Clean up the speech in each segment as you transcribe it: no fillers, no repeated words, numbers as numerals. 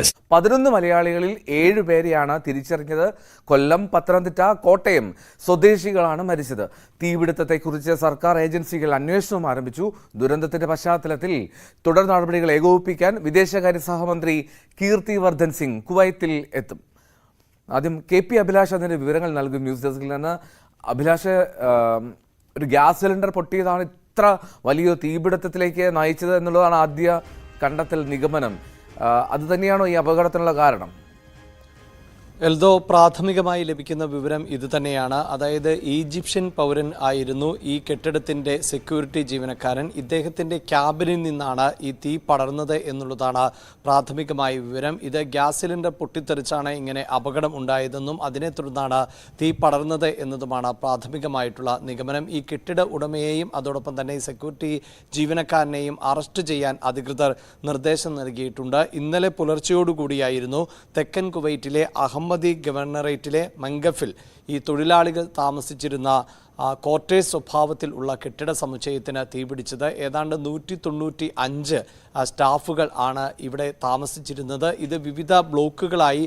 Jewelers. 11 മലയാളികളിൽ 7 പേരെയാണ് തിരിച്ചറിഞ്ഞത്. കൊല്ലം, പത്തനംതിട്ട, കോട്ടയം സ്വദേശികളാണ് മരിച്ചത്. തീപിടുത്തത്തെക്കുറിച്ച് സർക്കാർ ഏജൻസികൾ അന്വേഷണം ആരംഭിച്ചു. ദുരന്തത്തിന്റെ പശ്ചാത്തലത്തിൽ തുടർ നടപടികൾ ഏകോപിപ്പിക്കാൻ വിദേശകാര്യ സഹമന്ത്രി കീർത്തി വർദ്ധൻ സിംഗ് കുവൈത്തിൽ എത്തും. ആദ്യം KP അഭിലാഷ് അതിന്റെ വിവരങ്ങൾ നൽകും ന്യൂസ് ഡെസ്കിൽ നിന്ന്. അഭിലാഷ്, ഒരു ഗ്യാസ് സിലിണ്ടർ പൊട്ടിയതാണ് ഇത്ര വലിയ തീപിടുത്തത്തിലേക്ക് നയിച്ചത് എന്നുള്ളതാണ് ആദ്യ കണ്ടെത്തൽ നിഗമനം. അതുതന്നെയാണോ ഈ അപകടത്തിനുള്ള കാരണം? എൽദോ, പ്രാഥമികമായി ലഭിക്കുന്ന വിവരം ഇതുതന്നെയാണ്. അതായത് ഈജിപ്ഷ്യൻ പൗരൻ ആയിരുന്നു ഈ കെട്ടിടത്തിൻ്റെ സെക്യൂരിറ്റി ജീവനക്കാരൻ. ഇദ്ദേഹത്തിൻ്റെ ക്യാബിനിൽ നിന്നാണ് ഈ തീ പടർന്നത് എന്നുള്ളതാണ് പ്രാഥമികമായ വിവരം. ഇത് ഗ്യാസ് സിലിണ്ടർ പൊട്ടിത്തെറിച്ചാണ് ഇങ്ങനെ അപകടം ഉണ്ടായതെന്നും അതിനെ തുടർന്നാണ് തീ പടർന്നത് എന്നതുമാണ് പ്രാഥമികമായിട്ടുള്ള നിഗമനം. ഈ കെട്ടിട ഉടമയെയും അതോടൊപ്പം തന്നെ സെക്യൂരിറ്റി ജീവനക്കാരനെയും അറസ്റ്റ് ചെയ്യാൻ അധികൃതർ നിർദ്ദേശം നൽകിയിട്ടുണ്ട്. ഇന്നലെ പുലർച്ചയോടുകൂടിയായിരുന്നു തെക്കൻ കുവൈറ്റിലെ അഹമ്മദി ഗവർണറേറ്റിലെ മംഗഫിൽ ഈ തൊഴിലാളികൾ താമസിച്ചിരുന്ന ക്വാർട്ടേഴ്സ് സ്വഭാവത്തിൽ ഉള്ള കെട്ടിട സമുച്ചയത്തിന് തീപിടിച്ചത്. ഏതാണ്ട് 195 സ്റ്റാഫുകൾ ആണ് ഇവിടെ താമസിച്ചിരുന്നത്. ഇത് വിവിധ ബ്ലോക്കുകളായി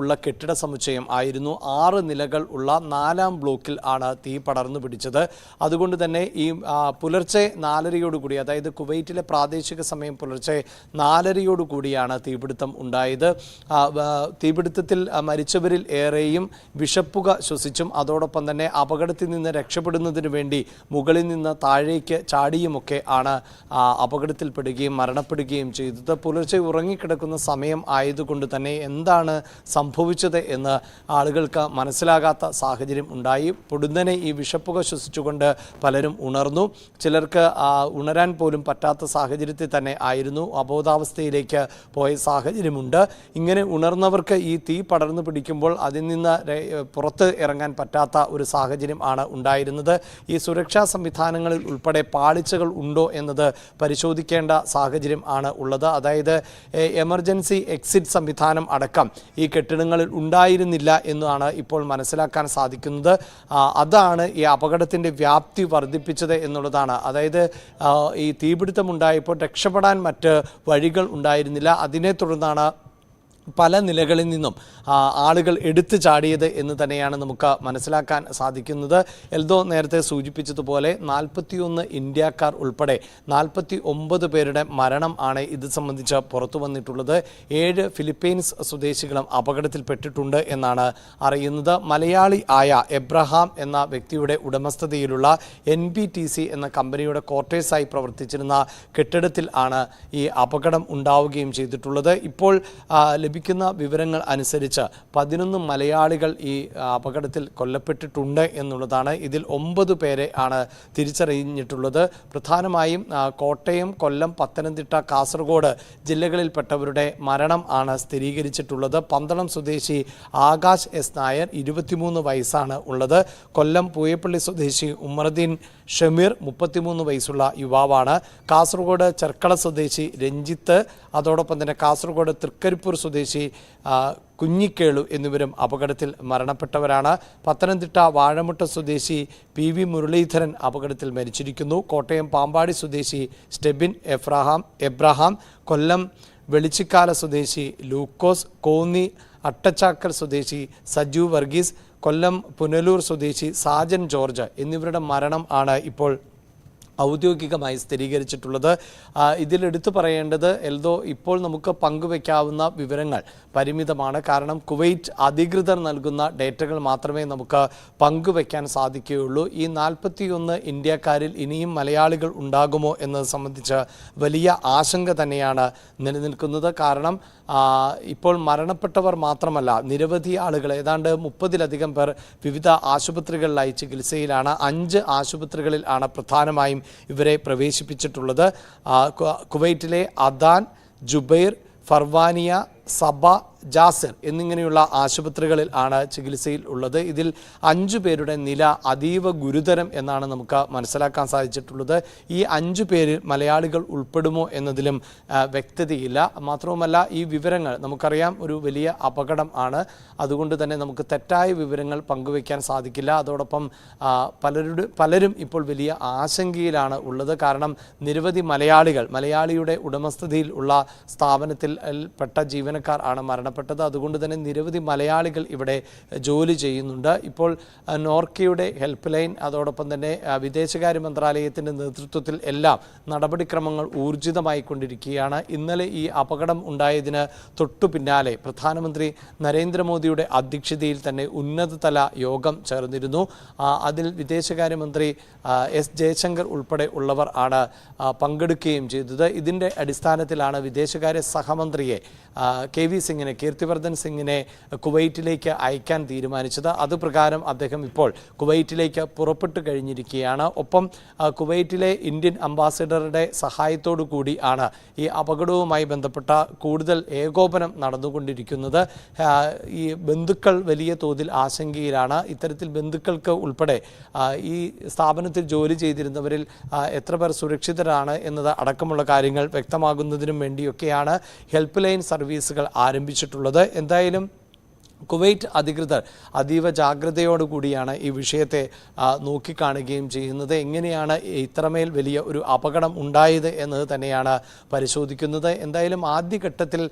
ഉള്ള കെട്ടിട സമുച്ചയം ആയിരുന്നു. 6 നിലകൾ ഉള്ള 4ാം ബ്ലോക്കിൽ ആണ് തീ പടർന്നു പിടിച്ചത്. അതുകൊണ്ട് തന്നെ ഈ പുലർച്ചെ 4:30 അതായത് കുവൈറ്റിലെ പ്രാദേശിക സമയം പുലർച്ചെ 4:30 തീപിടുത്തം ഉണ്ടായത്. തീപിടുത്തത്തിൽ മരിച്ചവരിൽ ഏറെയും വിഷപ്പുക ശ്വസിച്ചും അതോടൊപ്പം തന്നെ അപകടത്തിൽ നിന്ന് രക്ഷപ്പെടുന്നതിന് വേണ്ടി മുകളിൽ നിന്ന് താഴേക്ക് ചാടിയുമൊക്കെ ആണ് അപകടത്തിൽപ്പെടുകയും മരണപ്പെടുകയും ചെയ്തത്. പുലർച്ചെ ഉറങ്ങിക്കിടക്കുന്ന സമയം ആയതുകൊണ്ട് തന്നെ എന്താണ് സംഭവിച്ചത് എന്ന് ആളുകൾക്ക് മനസ്സിലാകാത്ത സാഹചര്യം ഉണ്ടായി. പൊടുന്നനെ ഈ വിഷപ്പുക ശ്വസിച്ചുകൊണ്ട് പലരും ഉണർന്നു. ചിലർക്ക് ഉണരാൻ പോലും പറ്റാത്ത സാഹചര്യത്തിൽ തന്നെ ആയിരുന്നു. അബോധാവസ്ഥയിലേക്ക് പോയ സാഹചര്യമുണ്ട്. ഇങ്ങനെ ഉണർന്നവർക്ക് ഈ തീ പടർന്നു പിടിക്കുമ്പോൾ അതിൽ നിന്ന് പുറത്ത് ഇറങ്ങാൻ പറ്റാത്ത ഒരു സാഹചര്യം ആണ് ഉണ്ടായിരുന്നത്. ഈ സുരക്ഷാ സംവിധാനങ്ങളിൽ ഉൾപ്പെടെ പാളിച്ചകൾ ഉണ്ടോ എന്നത് പരിശോധിക്കേണ്ട സാഹചര്യം ആണ് ഉള്ളത്. അതായത് എമർജൻസി എക്സിറ്റ് സംവിധാനം അടക്കം ഈ കെട്ടിടങ്ങളിൽ ഉണ്ടായിരുന്നില്ല എന്നാണ് ഇപ്പോൾ മനസ്സിലാക്കാൻ സാധിക്കുന്നത്. അതാണ് ഈ അപകടത്തിൻ്റെ വ്യാപ്തി വർദ്ധിപ്പിച്ചത് എന്നുള്ളതാണ്. അതായത് ഈ തീപിടുത്തമുണ്ടായപ്പോൾ രക്ഷപ്പെടാൻ മറ്റ് വഴികൾ ഉണ്ടായിരുന്നില്ല. അതിനെ തുടർന്നാണ് പല നിലകളിൽ നിന്നും ആളുകൾ എടുത്തു ചാടിയത് എന്ന് തന്നെയാണ് നമുക്ക് മനസ്സിലാക്കാൻ സാധിക്കുന്നത്. എൽദോ നേരത്തെ സൂചിപ്പിച്ചതുപോലെ 41 ഇന്ത്യക്കാർ ഉൾപ്പെടെ 49 പേരുടെ മരണം ആണ് ഇത് സംബന്ധിച്ച് പുറത്തു വന്നിട്ടുള്ളത്. 7 ഫിലിപ്പീൻസ് സ്വദേശികളും അപകടത്തിൽപ്പെട്ടിട്ടുണ്ട് എന്നാണ് അറിയുന്നത്. മലയാളി ആയ എബ്രഹാം എന്ന വ്യക്തിയുടെ ഉടമസ്ഥതയിലുള്ള NBTC എന്ന കമ്പനിയുടെ ക്വാർട്ടേഴ്സായി പ്രവർത്തിച്ചിരുന്ന കെട്ടിടത്തിൽ ആണ് ഈ അപകടം ഉണ്ടാവുകയും ചെയ്തിട്ടുള്ളത്. ഇപ്പോൾ ലഭിക്കുന്ന വിവരങ്ങൾ അനുസരിച്ച് 11 മലയാളികൾ ഈ അപകടത്തിൽ കൊല്ലപ്പെട്ടിട്ടുണ്ട് എന്നുള്ളതാണ്. ഇതിൽ 9 പേരെ ആണ് തിരിച്ചറിഞ്ഞിട്ടുള്ളത്. പ്രധാനമായും കോട്ടയം, കൊല്ലം, പത്തനംതിട്ട, കാസർഗോഡ് ജില്ലകളിൽപ്പെട്ടവരുടെ മരണം ആണ് സ്ഥിരീകരിച്ചിട്ടുള്ളത്. പന്തളം സ്വദേശി ആകാശ് S. നായർ 23 വയസ്സാണ് ഉള്ളത്. കൊല്ലം പൂയപ്പള്ളി സ്വദേശി ഉമറുദ്ദീൻ ഷമീർ 33 വയസ്സുള്ള യുവാവാണ്. കാസർഗോഡ് ചെർക്കള സ്വദേശി രഞ്ജിത്ത്, അതോടൊപ്പം തന്നെ കാസർഗോഡ് തൃക്കരിപ്പൂർ സ്വദേശി കുഞ്ഞിക്കേളു എന്നിവരും അപകടത്തിൽ മരണപ്പെട്ടവരാണ്. പത്തനംതിട്ട വാഴമുട്ട സ്വദേശി PV മുരളീധരൻ അപകടത്തിൽ മരിച്ചിരിക്കുന്നു. കോട്ടയം പാമ്പാടി സ്വദേശി സ്റ്റെബിൻ എബ്രഹാം, കൊല്ലം വെളിച്ചിക്കാല സ്വദേശി ലൂക്കോസ്, കോന്നി അട്ടച്ചാക്കൽ സ്വദേശി സജു വർഗീസ്, കൊല്ലം പുനലൂർ സ്വദേശി സാജൻ ജോർജ് എന്നിവരുടെ മരണം ആണ് ഇപ്പോൾ ഔദ്യോഗികമായി സ്ഥിരീകരിച്ചിട്ടുള്ളത്. ഇതിലെടുത്തു പറയേണ്ടത് എൽദോ, ഇപ്പോൾ നമുക്ക് പങ്കുവയ്ക്കാവുന്ന വിവരങ്ങൾ പരിമിതമാണ്. കാരണം കുവൈറ്റ് അധികൃതർ നൽകുന്ന ഡേറ്റകൾ മാത്രമേ നമുക്ക് പങ്കുവയ്ക്കാൻ സാധിക്കുകയുള്ളൂ. ഈ 41 ഇന്ത്യക്കാരിൽ ഇനിയും മലയാളികൾ ഉണ്ടാകുമോ എന്നത് സംബന്ധിച്ച് വലിയ ആശങ്ക തന്നെയാണ് നിലനിൽക്കുന്നത്. കാരണം ഇപ്പോൾ മരണപ്പെട്ടവർ മാത്രമല്ല, നിരവധി ആളുകൾ, ഏതാണ്ട് 30-ലധികം പേർ വിവിധ ആശുപത്രികളിലായി ചികിത്സയിലാണ്. 5 ആശുപത്രികളിൽ ആണ് പ്രധാനമായും ഇവരെ പ്രവേശിപ്പിച്ചിട്ടുള്ളത്. കുവൈറ്റിലെ അദാൻ, ജുബൈർ, ഫർവാനിയ, സബ, ജാസിർ എന്നിങ്ങനെയുള്ള ആശുപത്രികളിൽ ആണ് ചികിത്സയിൽ ഉള്ളത്. ഇതിൽ 5 പേരുടെ നില അതീവ ഗുരുതരം എന്നാണ് നമുക്ക് മനസ്സിലാക്കാൻ സാധിച്ചിട്ടുള്ളത്. ഈ 5 പേരിൽ മലയാളികൾ ഉൾപ്പെടുമോ എന്നതിലും വ്യക്തതയില്ല. മാത്രവുമല്ല, ഈ വിവരങ്ങൾ നമുക്കറിയാം ഒരു വലിയ അപകടം ആണ്. അതുകൊണ്ട് തന്നെ നമുക്ക് തെറ്റായ വിവരങ്ങൾ പങ്കുവയ്ക്കാൻ സാധിക്കില്ല. അതോടൊപ്പം പലരും ഇപ്പോൾ വലിയ ആശങ്കയിലാണ് ഉള്ളത്. കാരണം നിരവധി മലയാളിയുടെ ഉടമസ്ഥതയിൽ ഉള്ള സ്ഥാപനത്തിൽ പെട്ട ജീവനക്കാർ ആണ് മരണപ്പെട്ടത്. അതുകൊണ്ട് തന്നെ നിരവധി മലയാളികൾ ഇവിടെ ജോലി ചെയ്യുന്നുണ്ട്. ഇപ്പോൾ നോർക്കയുടെ ഹെൽപ്പ് ലൈൻ, അതോടൊപ്പം തന്നെ വിദേശകാര്യ മന്ത്രാലയത്തിൻ്റെ നേതൃത്വത്തിൽ എല്ലാം നടപടിക്രമങ്ങൾ ഊർജിതമായി കൊണ്ടിരിക്കുകയാണ്. ഇന്നലെ ഈ അപകടം ഉണ്ടായതിന് തൊട്ടു പിന്നാലെ പ്രധാനമന്ത്രി നരേന്ദ്രമോദിയുടെ അധ്യക്ഷതയിൽ തന്നെ ഉന്നതതല യോഗം ചേർന്നിരുന്നു. അതിൽ വിദേശകാര്യമന്ത്രി എസ് ജയശങ്കർ ഉൾപ്പെടെ ഉള്ളവർ ആണ് പങ്കെടുക്കുകയും ചെയ്തത്. ഇതിൻ്റെ അടിസ്ഥാനത്തിലാണ് വിദേശകാര്യ സഹമന്ത്രിയെ KV സിംഗിനെ, കീർത്തിവർദ്ധൻ സിംഗിനെ കുവൈറ്റിലേക്ക് അയക്കാൻ തീരുമാനിച്ചത്. അതുപ്രകാരം അദ്ദേഹം ഇപ്പോൾ കുവൈറ്റിലേക്ക് പുറപ്പെട്ടു കഴിഞ്ഞിരിക്കുകയാണ്. ഒപ്പം കുവൈറ്റിലെ ഇന്ത്യൻ അംബാസിഡറുടെ സഹായത്തോടു കൂടിയാണ് ഈ അപകടവുമായി ബന്ധപ്പെട്ട കൂടുതൽ ഏകോപനം നടന്നുകൊണ്ടിരിക്കുന്നത്. ഈ ബന്ധുക്കൾ വലിയ തോതിൽ ആശങ്കയിലാണ്. ഇത്തരത്തിൽ ബന്ധുക്കൾക്ക് ഉൾപ്പെടെ ഈ സ്ഥാപനത്തിൽ ജോലി ചെയ്തിരുന്നവരിൽ എത്ര പേർ സുരക്ഷിതരാണ് എന്നത് അടക്കമുള്ള കാര്യങ്ങൾ വ്യക്തമാകുന്നതിനും വേണ്ടിയൊക്കെയാണ് ഹെൽപ്പ് ലൈൻ സർവീസുകൾ ആരംഭിച്ചിട്ടുള്ളത്. എന്തായാലും കുവൈറ്റ് അധികൃതർ അതീവ ജാഗ്രതയോടുകൂടിയാണ് ഈ വിഷയത്തെ നോക്കിക്കാണുകയും ചെയ്യുന്നത്. എങ്ങനെയാണ് ഇത്രമേൽ വലിയ ഒരു അപകടം ഉണ്ടായത് എന്നത് തന്നെയാണ് പരിശോധിക്കുന്നത്. എന്തായാലും ആദ്യഘട്ടത്തിൽ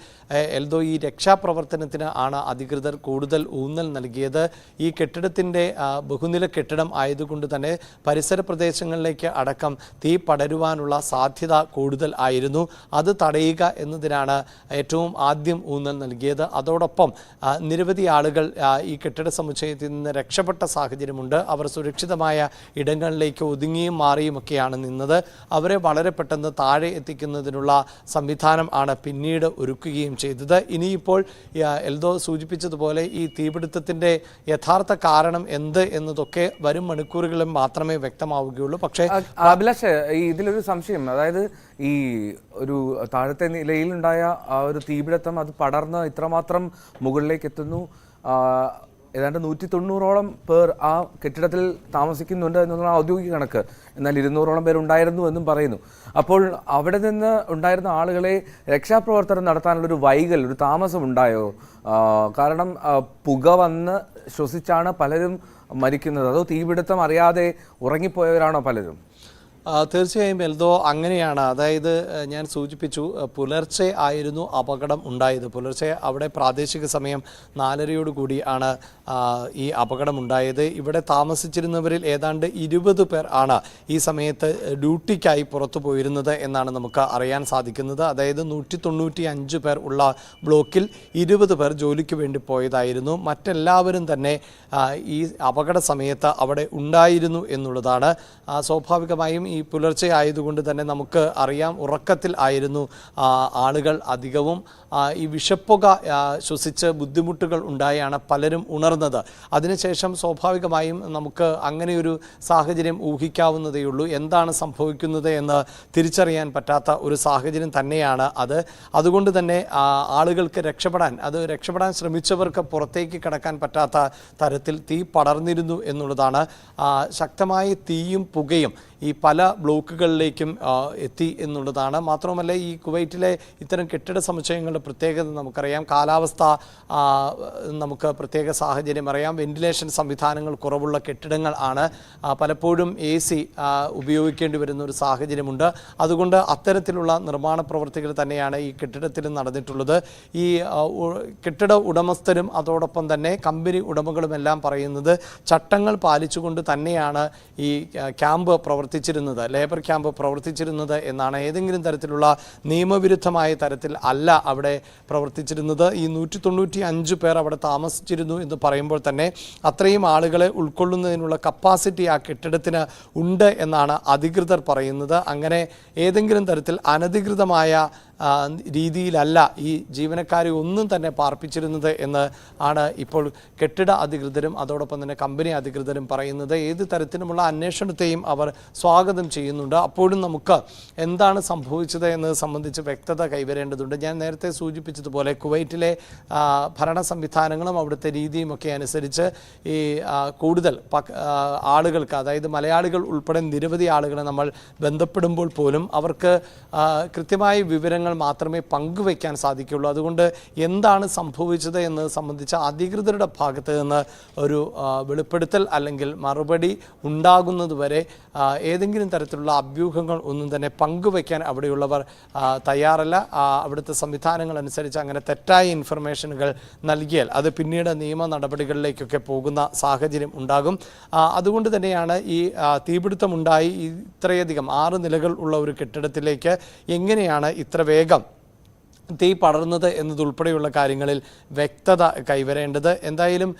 എൽദോ ഈ രക്ഷാപ്രവർത്തനത്തിന് ആണ് അധികൃതർ കൂടുതൽ ഊന്നൽ നൽകിയത്. ഈ കെട്ടിടത്തിൻ്റെ ബഹുനില കെട്ടിടം ആയതുകൊണ്ട് തന്നെ പരിസര പ്രദേശങ്ങളിലേക്ക് അടക്കം തീ പടരുവാനുള്ള സാധ്യത കൂടുതൽ ആയിരുന്നു. അത് തടയുക എന്നതിനാണ് ഏറ്റവും ആദ്യം ഊന്നൽ നൽകിയത്. അതോടൊപ്പം നിരവധി ആളുകൾ ഈ കെട്ടിട സമുച്ചയത്തിൽ നിന്ന് രക്ഷപ്പെട്ട സാഹചര്യമുണ്ട്. അവർ സുരക്ഷിതമായ ഇടങ്ങളിലേക്ക് ഒതുങ്ങിയും മാറിയുമൊക്കെയാണ് നിന്നത്. അവരെ വളരെ പെട്ടെന്ന് താഴെ എത്തിക്കുന്നതിനുള്ള സംവിധാനം ആണ് പിന്നീട് ഒരുക്കുകയും ചെയ്തത്. ഇനിയിപ്പോൾ എൽദോ സൂചിപ്പിച്ചതുപോലെ ഈ തീപിടുത്തത്തിൻ്റെ യഥാർത്ഥ കാരണം എന്ത് എന്നതൊക്കെ വരും മണിക്കൂറുകളിൽ മാത്രമേ വ്യക്തമാവുകയുള്ളൂ. പക്ഷേ അഭിലാഷ്, ഇതിലൊരു സംശയം, അതായത് ഈ ഒരു താഴത്തെ നിലയിലുണ്ടായ ആ ഒരു തീപിടുത്തം അത് പടർന്ന് ഇത്രമാത്രം മുകളിലേക്ക് എത്തുന്നു. ഏതാണ്ട് 190ഓളം പേർ ആ കെട്ടിടത്തിൽ താമസിക്കുന്നുണ്ട് എന്നുള്ള ഔദ്യോഗിക കണക്ക്. എന്നാൽ 200ഓളം പേരുണ്ടായിരുന്നു എന്നും പറയുന്നു. അപ്പോൾ അവിടെ നിന്ന് ഉണ്ടായിരുന്ന ആളുകളെ രക്ഷാപ്രവർത്തനം നടത്താനുള്ളൊരു വൈകൽ, ഒരു താമസം ഉണ്ടായോ? കാരണം പുക വന്ന് ശ്വസിച്ചാണ് പലരും മരിക്കുന്നത്. അതോ തീപിടുത്തം അറിയാതെ ഉറങ്ങിപ്പോയവരാണോ പലരും? തീർച്ചയായും എൽദോ അങ്ങനെയാണ്. അതായത് ഞാൻ സൂചിപ്പിച്ചു, പുലർച്ചെ ആയിരുന്നു അപകടം ഉണ്ടായത്. പുലർച്ചെ അവിടെ പ്രാദേശിക സമയം 4:30 ആണ് ഈ അപകടം ഉണ്ടായത്. ഇവിടെ താമസിച്ചിരുന്നവരിൽ ഏതാണ്ട് 20 പേർ ആണ് ഈ സമയത്ത് ഡ്യൂട്ടിക്കായി പുറത്തു പോയിരുന്നത് എന്നാണ് നമുക്ക് അറിയാൻ സാധിക്കുന്നത്. അതായത് 195 പേർ ഉള്ള ബ്ലോക്കിൽ 20 പേർ ജോലിക്ക് വേണ്ടി പോയതായിരുന്നു. മറ്റെല്ലാവരും തന്നെ ഈ അപകട സമയത്ത് അവിടെ ഉണ്ടായിരുന്നു എന്നുള്ളതാണ്. സ്വാഭാവികമായും ഈ പുലർച്ചെ ആയതുകൊണ്ട് തന്നെ നമുക്ക് അറിയാം, ഉറക്കത്തിൽ ആയിരുന്നു ആളുകൾ അധികവും. ഈ വിഷപ്പുക ശ്വസിച്ച് ബുദ്ധിമുട്ടുകൾ ഉണ്ടായാണ് പലരും ഉണർന്നത്. അതിനുശേഷം സ്വാഭാവികമായും നമുക്ക് അങ്ങനെയൊരു സാഹചര്യം ഊഹിക്കാവുന്നതേയുള്ളൂ. എന്താണ് സംഭവിക്കുന്നത് എന്ന് തിരിച്ചറിയാൻ പറ്റാത്ത ഒരു സാഹചര്യം തന്നെയാണ് അത്. അതുകൊണ്ട് തന്നെ ആളുകൾക്ക് രക്ഷപ്പെടാൻ ശ്രമിച്ചവർക്ക് പുറത്തേക്ക് കടക്കാൻ പറ്റാത്ത തരത്തിൽ തീ പടർന്നിരുന്നു എന്നുള്ളതാണ്. ശക്തമായ തീയും പുകയും ഈ പല ബ്ലോക്കുകളിലേക്കും എത്തി എന്നുള്ളതാണ്. മാത്രമല്ല, ഈ കുവൈറ്റിലെ ഇത്തരം കെട്ടിട സമുച്ചയങ്ങളുടെ പ്രത്യേകത നമുക്കറിയാം. കാലാവസ്ഥ നമുക്ക് പ്രത്യേക സാഹചര്യം അറിയാം. വെന്റിലേഷൻ സംവിധാനങ്ങൾ കുറവുള്ള കെട്ടിടങ്ങൾ ആണ്. പലപ്പോഴും AC ഉപയോഗിക്കേണ്ടി വരുന്ന ഒരു സാഹചര്യമുണ്ട്. അതുകൊണ്ട് അത്തരത്തിലുള്ള നിർമ്മാണ പ്രവൃത്തികൾ തന്നെയാണ് ഈ കെട്ടിടത്തിൽ നടന്നിട്ടുള്ളത്. ഈ കെട്ടിട ഉടമസ്ഥരും അതോടൊപ്പം തന്നെ കമ്പനി ഉടമകളുമെല്ലാം പറയുന്നത് ചട്ടങ്ങൾ പാലിച്ചുകൊണ്ട് തന്നെയാണ് ഈ ക്യാമ്പ് ലേബർ ക്യാമ്പ് പ്രവർത്തിച്ചിരുന്നത് എന്നാണ്. ഏതെങ്കിലും തരത്തിലുള്ള നിയമവിരുദ്ധമായ തരത്തിൽ അല്ല അവിടെ പ്രവർത്തിച്ചിരുന്നത്. ഈ 195 പേർ അവിടെ താമസിച്ചിരുന്നു എന്ന് പറയുമ്പോൾ തന്നെ അത്രയും ആളുകളെ ഉൾക്കൊള്ളുന്നതിനുള്ള കപ്പാസിറ്റി ആ കെട്ടിടത്തിന് ഉണ്ട് എന്നാണ് അധികൃതർ പറയുന്നത്. അങ്ങനെ ഏതെങ്കിലും തരത്തിൽ അനധികൃതമായ രീതിയിലല്ല ഈ ജീവനക്കാരെ ഒന്നും തന്നെ പാർപ്പിച്ചിരുന്നത് എന്ന് ആണ് ഇപ്പോൾ കെട്ടിട അധികൃതരും അതോടൊപ്പം തന്നെ കമ്പനി അധികൃതരും പറയുന്നത്. ഏത് തരത്തിലുമുള്ള അന്വേഷണത്തെയും അവർ സ്വാഗതം ചെയ്യുന്നുണ്ട്. അപ്പോഴും നമുക്ക് എന്താണ് സംഭവിച്ചത് എന്നത് സംബന്ധിച്ച് വ്യക്തത കൈവരേണ്ടതുണ്ട്. ഞാൻ നേരത്തെ സൂചിപ്പിച്ചതുപോലെ കുവൈറ്റിലെ ഭരണ സംവിധാനങ്ങളും അവിടുത്തെ രീതിയും ഒക്കെ അനുസരിച്ച് ഈ കൂടുതൽ ആളുകൾക്ക്, അതായത് മലയാളികൾ ഉൾപ്പെടെ നിരവധി ആളുകളെ നമ്മൾ ബന്ധപ്പെടുമ്പോൾ പോലും അവർക്ക് കൃത്യമായ വിവരങ്ങൾ മാത്രമേ പങ്കുവയ്ക്കാൻ സാധിക്കുകയുള്ളൂ. അതുകൊണ്ട് എന്താണ് സംഭവിച്ചത് എന്നത് സംബന്ധിച്ച് അധികൃതരുടെ ഭാഗത്ത് നിന്ന് ഒരു വെളിപ്പെടുത്തൽ അല്ലെങ്കിൽ മറുപടി ഉണ്ടാകുന്നതുവരെ ഏതെങ്കിലും തരത്തിലുള്ള അഭ്യൂഹങ്ങൾ ഒന്നും തന്നെ പങ്കുവയ്ക്കാൻ അവിടെയുള്ളവർ തയ്യാറല്ല. അവിടുത്തെ സംവിധാനങ്ങൾ അനുസരിച്ച് അങ്ങനെ തെറ്റായ ഇൻഫർമേഷനുകൾ നൽകിയാൽ അത് പിന്നീട് നിയമ നടപടികളിലേക്കൊക്കെ പോകുന്ന സാഹചര്യം ഉണ്ടാകും. അതുകൊണ്ട് തന്നെയാണ് ഈ തീപിടുത്തമുണ്ടായി ഇത്രയധികം 6 നിലകൾ ഉള്ള ഒരു കെട്ടിടത്തിലേക്ക് എങ്ങനെയാണ് ഇത്ര വേഗം തീ പടർന്നത് എന്നതുൾപ്പെടെയുള്ള കാര്യങ്ങളിൽ വ്യക്തത കൈവരേണ്ടത്. എന്തായാലും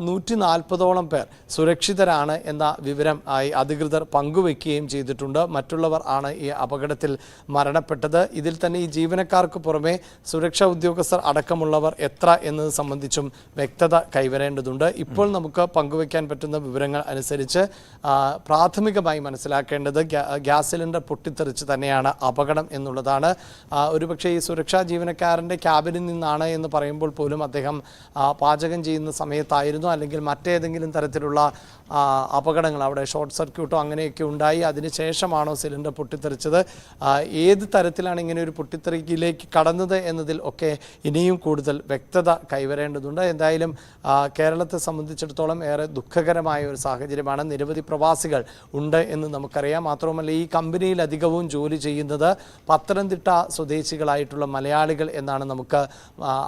140ഓളം പേർ സുരക്ഷിതരാണ് എന്ന വിവരം അധികൃതർ പങ്കുവയ്ക്കുകയും ചെയ്തിട്ടുണ്ട്. മറ്റുള്ളവർ ആണ് ഈ അപകടത്തിൽ മരണപ്പെട്ടത്. ഇതിൽ തന്നെ ഈ ജീവനക്കാർക്ക് പുറമെ സുരക്ഷാ ഉദ്യോഗസ്ഥർ അടക്കമുള്ളവർ എത്ര എന്നത് സംബന്ധിച്ചും വ്യക്തത കൈവരേണ്ടതുണ്ട്. ഇപ്പോൾ നമുക്ക് പങ്കുവയ്ക്കാൻ പറ്റുന്ന വിവരങ്ങൾ അനുസരിച്ച് പ്രാഥമികമായി മനസ്സിലാക്കേണ്ടത് ഗ്യാസ് സിലിണ്ടർ പൊട്ടിത്തെറിച്ച് തന്നെയാണ് അപകടം എന്നുള്ളതാണ്. ഒരുപക്ഷെ ഈ സുരക്ഷാ ജീവനക്കാരൻ്റെ ക്യാബിനിൽ നിന്നാണ് എന്ന് പറയുമ്പോൾ പോലും അദ്ദേഹം പാചകം ചെയ്യുന്ന സമയത്തായിരുന്നു, അല്ലെങ്കിൽ മറ്റേതെങ്കിലും തരത്തിലുള്ള അപകടങ്ങൾ, അവിടെ ഷോർട്ട് സർക്യൂട്ടോ അങ്ങനെയൊക്കെ ഉണ്ടായി അതിനുശേഷമാണോ സിലിണ്ടർ പൊട്ടിത്തെറിച്ചത്, ഏത് തരത്തിലാണ് ഇങ്ങനെ ഒരു പൊട്ടിത്തെറിക്കിലേക്ക് കടന്നത് എന്നതിൽ ഒക്കെ ഇനിയും കൂടുതൽ വ്യക്തത കൈവരേണ്ടതുണ്ട്. എന്തായാലും കേരളത്തെ സംബന്ധിച്ചിടത്തോളം ഏറെ ദുഃഖകരമായ ഒരു സാഹചര്യമാണ്. നിരവധി പ്രവാസികൾ ഉണ്ട് എന്ന് നമുക്കറിയാം. മാത്രവുമല്ല ഈ കമ്പനിയിൽ അധികവും ജോലി ചെയ്യുന്നത് പത്തനംതിട്ട സ്വദേശികളായിട്ടുള്ള മലയാളികൾ എന്നാണ് നമുക്ക്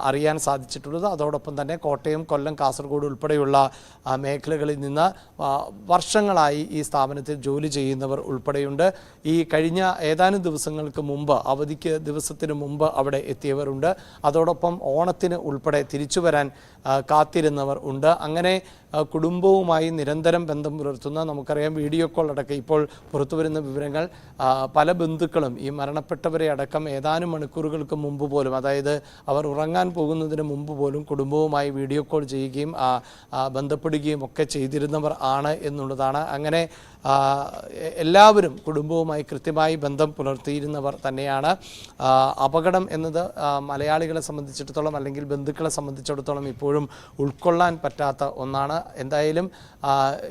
അറിയാൻ സാധിച്ചിട്ടുള്ളത്. അതോടൊപ്പം തന്നെ കോട്ടയം, കൊല്ലം, കാസർഗോഡ് ഉൾപ്പെടെയുള്ള മേഖലകളിൽ നിന്ന് വർഷങ്ങളായി ഈ സ്ഥാപനത്തിൽ ജോലി ചെയ്യുന്നവർ ഉൾപ്പെടെയുണ്ട്. ഈ കഴിഞ്ഞ ഏതാനും ദിവസങ്ങൾക്ക് മുമ്പ്, അവധിക്ക് ദിവസത്തിന് മുമ്പ് അവിടെ എത്തിയവരുണ്ട്. അതോടൊപ്പം ഓണത്തിന് ഉൾപ്പെടെ തിരിച്ചു വരാൻ കാത്തിരുന്നവർ ഉണ്ട്. അങ്ങനെ കുടുംബവുമായി നിരന്തരം ബന്ധം പുലർത്തുന്ന, നമുക്കറിയാം വീഡിയോ കോൾ അടക്കം ഇപ്പോൾ പുറത്തു വരുന്ന വിവരങ്ങൾ, പല ബന്ധുക്കളും ഈ മരണപ്പെട്ടവരെ അടക്കം ഏതാനും മണിക്കൂറുകൾക്ക് മുമ്പ് പോലും, അതായത് അവർ ഉറങ്ങാൻ പോകുന്നതിന് മുമ്പ് പോലും കുടുംബവുമായി വീഡിയോ കോൾ ചെയ്യുകയും ബന്ധപ്പെടുകയും ഒക്കെ ചെയ്തിരുന്നവർ ആണ് എന്നുള്ളതാണ്. അങ്ങനെ എല്ലാവരും കുടുംബവുമായി കൃത്യമായി ബന്ധം പുലർത്തിയിരുന്നവർ തന്നെയാണ്. അപകടം എന്നത് മലയാളികളെ സംബന്ധിച്ചിടത്തോളം അല്ലെങ്കിൽ ബന്ധുക്കളെ സംബന്ധിച്ചിടത്തോളം ഇപ്പോഴും ഉൾക്കൊള്ളാൻ പറ്റാത്ത ഒന്നാണ്. എന്തായാലും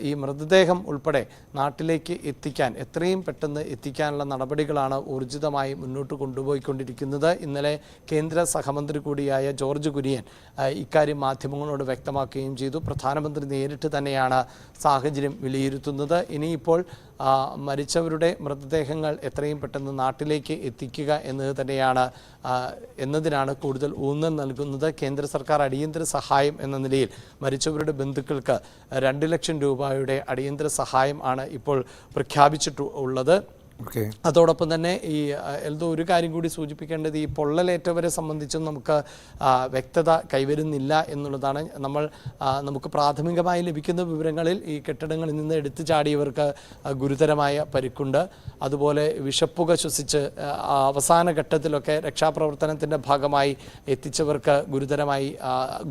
ഈ മൃതദേഹം ഉൾപ്പെടെ നാട്ടിലേക്ക് എത്തിക്കാൻ, എത്രയും പെട്ടെന്ന് എത്തിക്കാനുള്ള നടപടികളാണ് ഊർജിതമായി മുന്നോട്ട് കൊണ്ടുപോയിക്കൊണ്ടിരിക്കുന്നത്. ഇന്നലെ കേന്ദ്ര സഹമന്ത്രി കൂടിയായ ജോർജ് കുര്യൻ ഇക്കാര്യം മാധ്യമങ്ങളോട് വ്യക്തമാക്കുകയും ചെയ്തു. പ്രധാനമന്ത്രി നേരിട്ട് തന്നെയാണ് സാഹചര്യം വിലയിരുത്തുന്നത്. ഇനിയിപ്പോൾ മരിച്ചവരുടെ മൃതദേഹങ്ങൾ എത്രയും പെട്ടെന്ന് നാട്ടിലേക്ക് എത്തിക്കുക എന്നതിനാണ് കൂടുതൽ ഊന്നൽ നൽകുന്നത്. കേന്ദ്ര സർക്കാർ അടിയന്തര സഹായം എന്ന നിലയിൽ മരിച്ചവരുടെ ബന്ധുക്കൾക്ക് 2 ലക്ഷം രൂപയുടെ അടിയന്തര സഹായം ആണ് ഇപ്പോൾ പ്രഖ്യാപിച്ചിട്ടുള്ളത്. അതോടൊപ്പം തന്നെ ഈ എൽദോ ഒരു കാര്യം കൂടി സൂചിപ്പിക്കേണ്ടത്, ഈ പൊള്ളലേറ്റവരെ സംബന്ധിച്ചും നമുക്ക് വ്യക്തത കൈവരുന്നില്ല എന്നുള്ളതാണ്. നമുക്ക് പ്രാഥമികമായി ലഭിക്കുന്ന വിവരങ്ങളിൽ ഈ കെട്ടിടങ്ങളിൽ നിന്ന് എടുത്തു ചാടിയവർക്ക് ഗുരുതരമായ പരിക്കുണ്ട്. അതുപോലെ വിഷപ്പുക ശ്വസിച്ച് അവസാന ഘട്ടത്തിലൊക്കെ രക്ഷാപ്രവർത്തനത്തിൻ്റെ ഭാഗമായി എത്തിച്ചവർക്ക്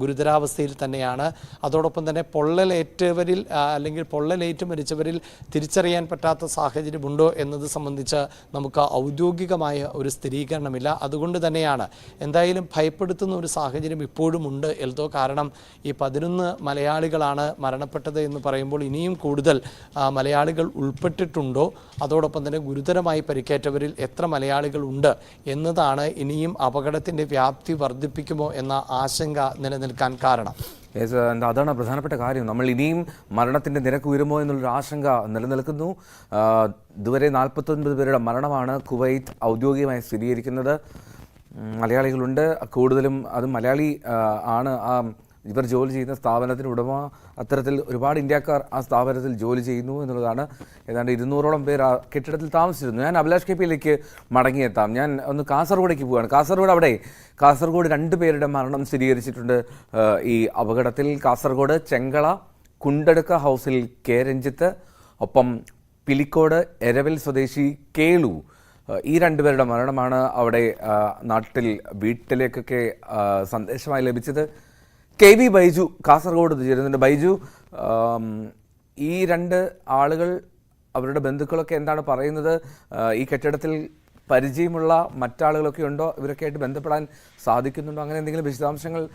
ഗുരുതരാവസ്ഥയിൽ തന്നെയാണ്. അതോടൊപ്പം തന്നെ പൊള്ളലേറ്റവരിൽ അല്ലെങ്കിൽ പൊള്ളലേറ്റ് മരിച്ചവരിൽ തിരിച്ചറിയാൻ പറ്റാത്ത സാഹചര്യമുണ്ടോ എന്നത് സംബന്ധിച്ച് നമുക്ക് ഔദ്യോഗികമായ ഒരു സ്ഥിരീകരണമില്ല. അതുകൊണ്ട് തന്നെയാണ് എന്തായാലും ഭയപ്പെടുത്തുന്ന ഒരു സാഹചര്യം ഇപ്പോഴും ഉണ്ട് എൽദോ. കാരണം ഈ 11 മലയാളികളാണ് മരണപ്പെട്ടത് എന്ന് പറയുമ്പോൾ ഇനിയും കൂടുതൽ മലയാളികൾ ഉൾപ്പെട്ടിട്ടുണ്ടോ, അതോടൊപ്പം തന്നെ ഗുരുതരമായി പരിക്കേറ്റവരിൽ എത്ര മലയാളികൾ ഉണ്ട് എന്നതാണ് ഇനിയും അപകടത്തിൻ്റെ വ്യാപ്തി വർദ്ധിപ്പിക്കുമോ എന്ന ആശങ്ക നിലനിൽക്കാൻ കാരണം. അതാണ് പ്രധാനപ്പെട്ട കാര്യം. നമ്മൾ ഇനിയും മരണത്തിൻ്റെ നിരക്ക് ഉയരുമോ എന്നുള്ളൊരു ആശങ്ക നിലനിൽക്കുന്നു. ഇതുവരെ 49 പേരുടെ മരണമാണ് കുവൈറ്റ് ഔദ്യോഗികമായി സ്ഥിരീകരിക്കുന്നത്. മലയാളികളുണ്ട്, കൂടുതലും അത് മലയാളി ആണ് ഇവർ ജോലി ചെയ്യുന്ന സ്ഥാപനത്തിന് ഉടമ. അത്തരത്തിൽ ഒരുപാട് ഇന്ത്യക്കാർ ആ സ്ഥാപനത്തിൽ ജോലി ചെയ്യുന്നു എന്നുള്ളതാണ്. ഏതാണ്ട് 200ഓളം പേർ ആ കെട്ടിടത്തിൽ താമസിച്ചിരുന്നു. ഞാൻ അഭിലാഷ് കെപിയിലേക്ക് മടങ്ങിയെത്താം. ഞാൻ ഒന്ന് കാസർഗോഡേക്ക് പോവുകയാണ്. കാസർഗോഡ് 2 പേരുടെ മരണം സ്ഥിരീകരിച്ചിട്ടുണ്ട് ഈ അപകടത്തിൽ. കാസർഗോഡ് ചെങ്കള കുണ്ടടുക്ക ഹൗസിൽ കെ രഞ്ജിത്ത്, ഒപ്പം പിലിക്കോട് എരവൽ സ്വദേശി കേളു ഈ രണ്ടുപേരുടെ മരണമാണ് അവിടെ നാട്ടിൽ വീട്ടിലേക്കൊക്കെ സന്ദേശമായി ലഭിച്ചത്. KB ബൈജു കാസർഗോഡ് ചേരുന്നുണ്ട്. ബൈജു, ഈ രണ്ട് ആളുകൾ, അവരുടെ ബന്ധുക്കളൊക്കെ എന്താണ് പറയുന്നത്? ഈ കെട്ടിടത്തിൽ പരിചയമുള്ള മറ്റാളുകളൊക്കെ ഉണ്ടോ? ഇവരൊക്കെ ആയിട്ട് ബന്ധപ്പെടാൻ സാധിക്കുന്നുണ്ടോ? അങ്ങനെ എന്തെങ്കിലും വിശദാംശങ്ങൾ